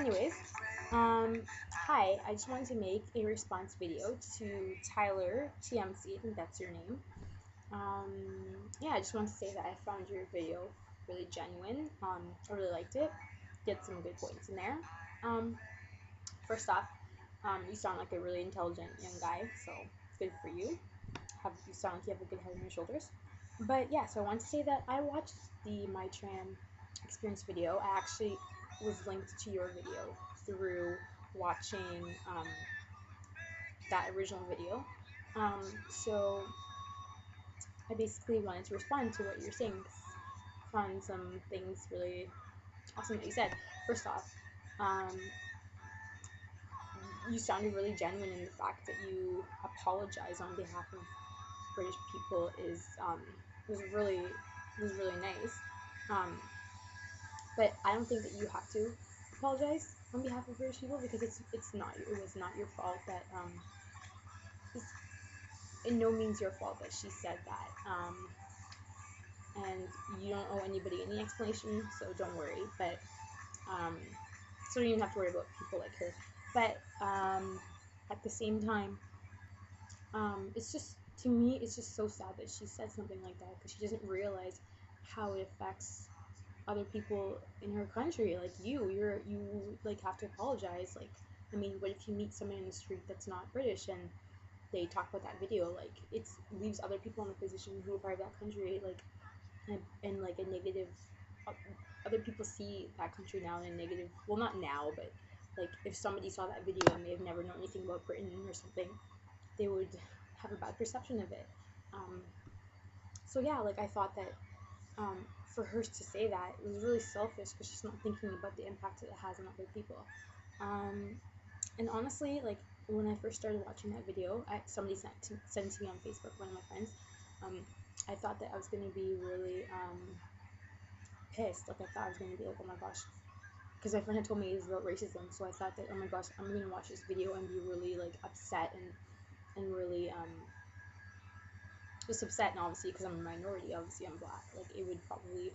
Anyways, hi, I just wanted to make a response video to Tyler TMC, I think that's your name. Yeah, I just wanted to say that I found your video really genuine. I really liked it. Get some good points in there. First off, you sound like a really intelligent young guy, so good for you. You sound like you have a good head on your shoulders. But yeah, so I want to say that I watched the My Tram experience video. I actually was linked to your video through watching that original video. So I basically wanted to respond to what you're saying. I found some things really awesome that you said. First off, you sounded really genuine in the fact that you apologize on behalf of British people was really nice. But I don't think that you have to apologize on behalf of British people because it was not your fault that it's in no means your fault that she said that. And you don't owe anybody any explanation, so don't worry. But so you don't even have to worry about people like her. But at the same time, it's just, to me, it's just so sad that she said something like that because she doesn't realize how it affects other people in her country. Like you like have to apologize. Like, I mean, what if you meet someone in the street that's not British and they talk about that video? Like, it leaves other people in a position who are part of that country, like, and like a negative. Other people see that country now in a negative. Well, not now, but like if somebody saw that video and they've never known anything about Britain or something, they would have a bad perception of it. So yeah, like I thought that for her to say that, it was really selfish because she's not thinking about the impact that it has on other people. And honestly, like when I first started watching that video, somebody sent it to me on Facebook, one of my friends. I thought that I was going to be really pissed. Like I thought I was going to be like, oh my gosh, because my friend had told me it was about racism. So I thought that, oh my gosh, I'm going to watch this video and be really like upset and really just upset. And obviously because I'm a minority, obviously I'm black, like it would probably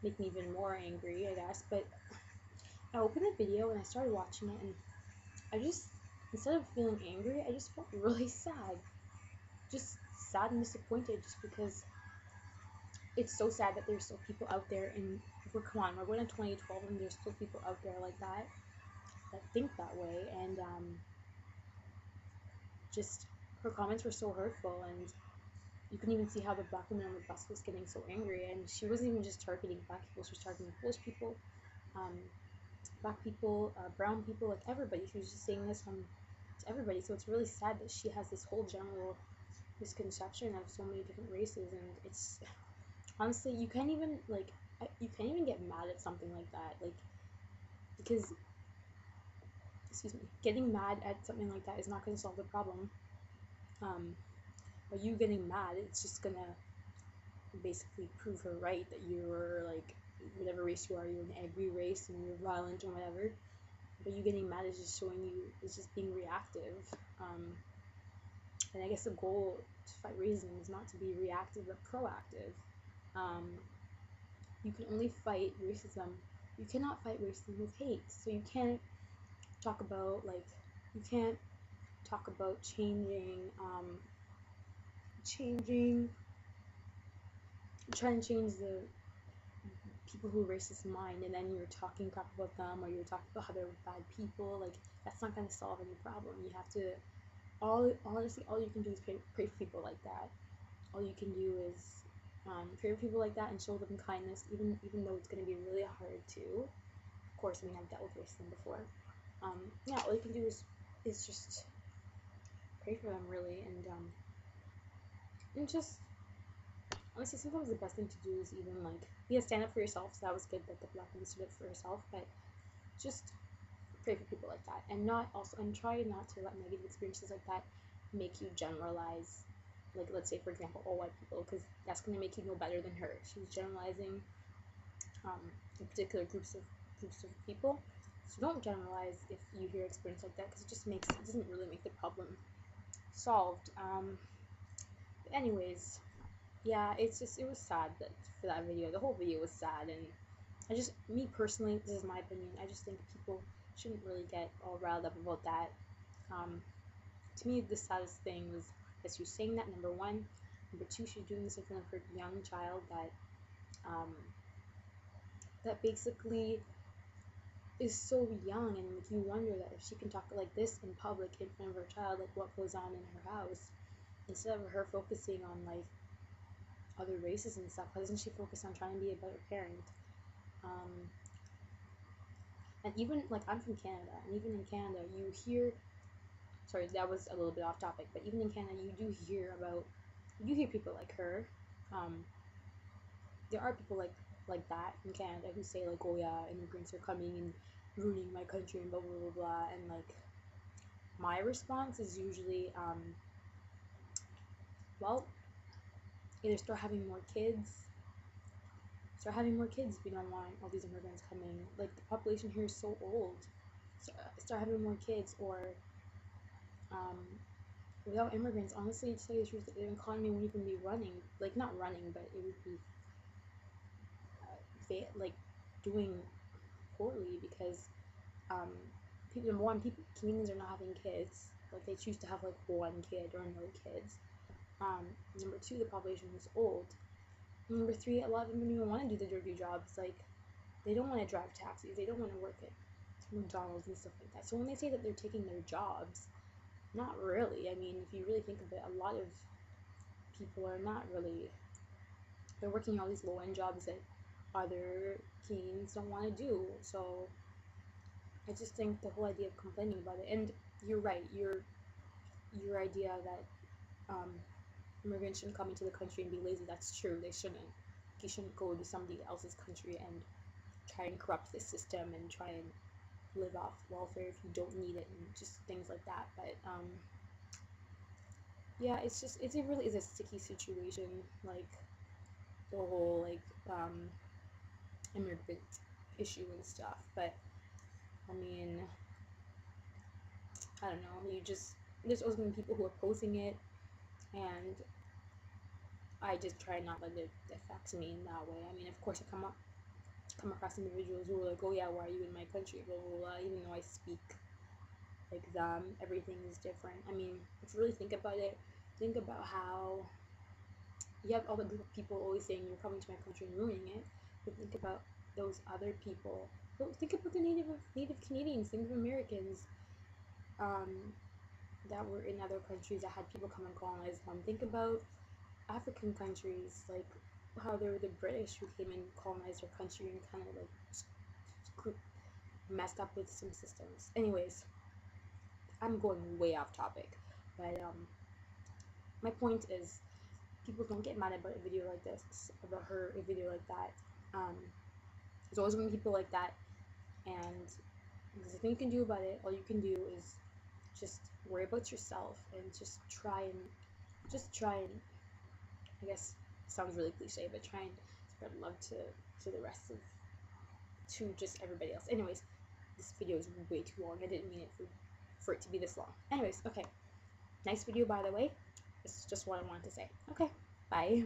make me even more angry, I guess. But I opened the video and I started watching it, and I just, instead of feeling angry, I just felt really sad. Just sad and disappointed, just because it's so sad that there's still people out there, and we're going to 2012 and there's still people out there like that think that way. And just her comments were so hurtful, and you can even see how the black woman on the bus was getting so angry, and she wasn't even just targeting black people, she was targeting Polish people, black people, brown people, like everybody. She was just saying this to everybody. So it's really sad that she has this whole general misconception of so many different races, and it's honestly, you can't even get mad at something like that, like, because, excuse me, getting mad at something like that is not going to solve the problem. By you getting mad, it's just gonna basically prove her right that you're like, whatever race you are, you're an angry race and you're violent or whatever. But you getting mad is just showing you, is just being reactive. And I guess the goal to fight racism is not to be reactive but proactive. You can only fight racism. You cannot fight racism with hate. So you can't talk about trying to change the people who are racist mind, and then you're talking crap about them, or you're talking about how they're bad people. Like, that's not going to solve any problem. You have to, honestly, all you can do is pray for people like that. All you can do is pray for people like that and show them kindness, even though it's going to be really hard to. Of course, I mean, I've dealt with racism before. Yeah, all you can do is just pray for them, really, and just, honestly, sometimes the best thing to do is even, like, stand up for yourself. So that was good that the black woman stood up for herself, but just pray for people like that, and try not to let negative experiences like that make you generalize. Like, let's say, for example, all white people, because that's going to make you know better than her. She was generalizing in particular groups of people. So don't generalize if you hear experience like that, because it doesn't really make the problem solved. But anyways, yeah, it was sad for that video. The whole video was sad, and me personally, this is my opinion, I just think people shouldn't really get all riled up about that. To me, the saddest thing was that she was saying that, number one. Number two, she's doing this in front of her young child that basically is so young, and like, you wonder that if she can talk like this in public in front of her child, like what goes on in her house, instead of her focusing on like other races and stuff. Why doesn't she focus on trying to be a better parent? And even like, I'm from Canada, and even in Canada you hear, sorry, that was a little bit off topic, but even in Canada you do hear people like her. There are people like that in Canada who say like, oh yeah, immigrants are coming and ruining my country and blah blah blah blah. And like, my response is usually well, either start having more kids if you don't want all these immigrants coming. Like, the population here is so old. So start having more kids, or without immigrants, honestly, to tell you the truth, the economy wouldn't even be running. Like, not running, but it would be like doing poorly, because number one, Canadians are not having kids. Like, they choose to have like one kid or no kids. Number two, the population is old. Number three, a lot of them don't even want to do the dirty jobs. Like, they don't want to drive taxis. They don't want to work at McDonald's and stuff like that. So when they say that they're taking their jobs, not really. I mean, if you really think of it, a lot of people are not really. They're working all these low-end jobs that other Canadians don't want to do. So I just think the whole idea of complaining about it, and you're right, your idea that immigrants shouldn't come into the country and be lazy, that's true. They shouldn't. You shouldn't go to somebody else's country and try and corrupt the system and try and live off welfare if you don't need it, and just things like that. But yeah, it really is a sticky situation, like the whole like immigrant issue and stuff. But I mean, I don't know, there's always been people who are opposing it, and I just try not to let it affect me in that way. I mean, of course, I come across individuals who are like, oh yeah, why are you in my country, blah blah blah, even though I speak like them. Everything is different. I mean, if you really think about it, think about how you have all the group of people always saying you're coming to my country and ruining it, but think about those other people. Think about the native Canadians, think of Americans that were in other countries that had people come and colonize them. Think about African countries, like how there were the British who came and colonized their country and kind of like messed up with some systems. Anyways, I'm going way off topic, but my point is, people don't get mad about a video like this, about her, a video like that. There's always going to be people like that, and there's nothing you can do about it. All you can do is just worry about yourself and just try and, I guess it sounds really cliche, but try and spread love to the rest of, to just everybody else. Anyways, this video is way too long. I didn't mean it for it to be this long. Anyways, okay. Nice video, by the way. This is just what I wanted to say. Okay, bye.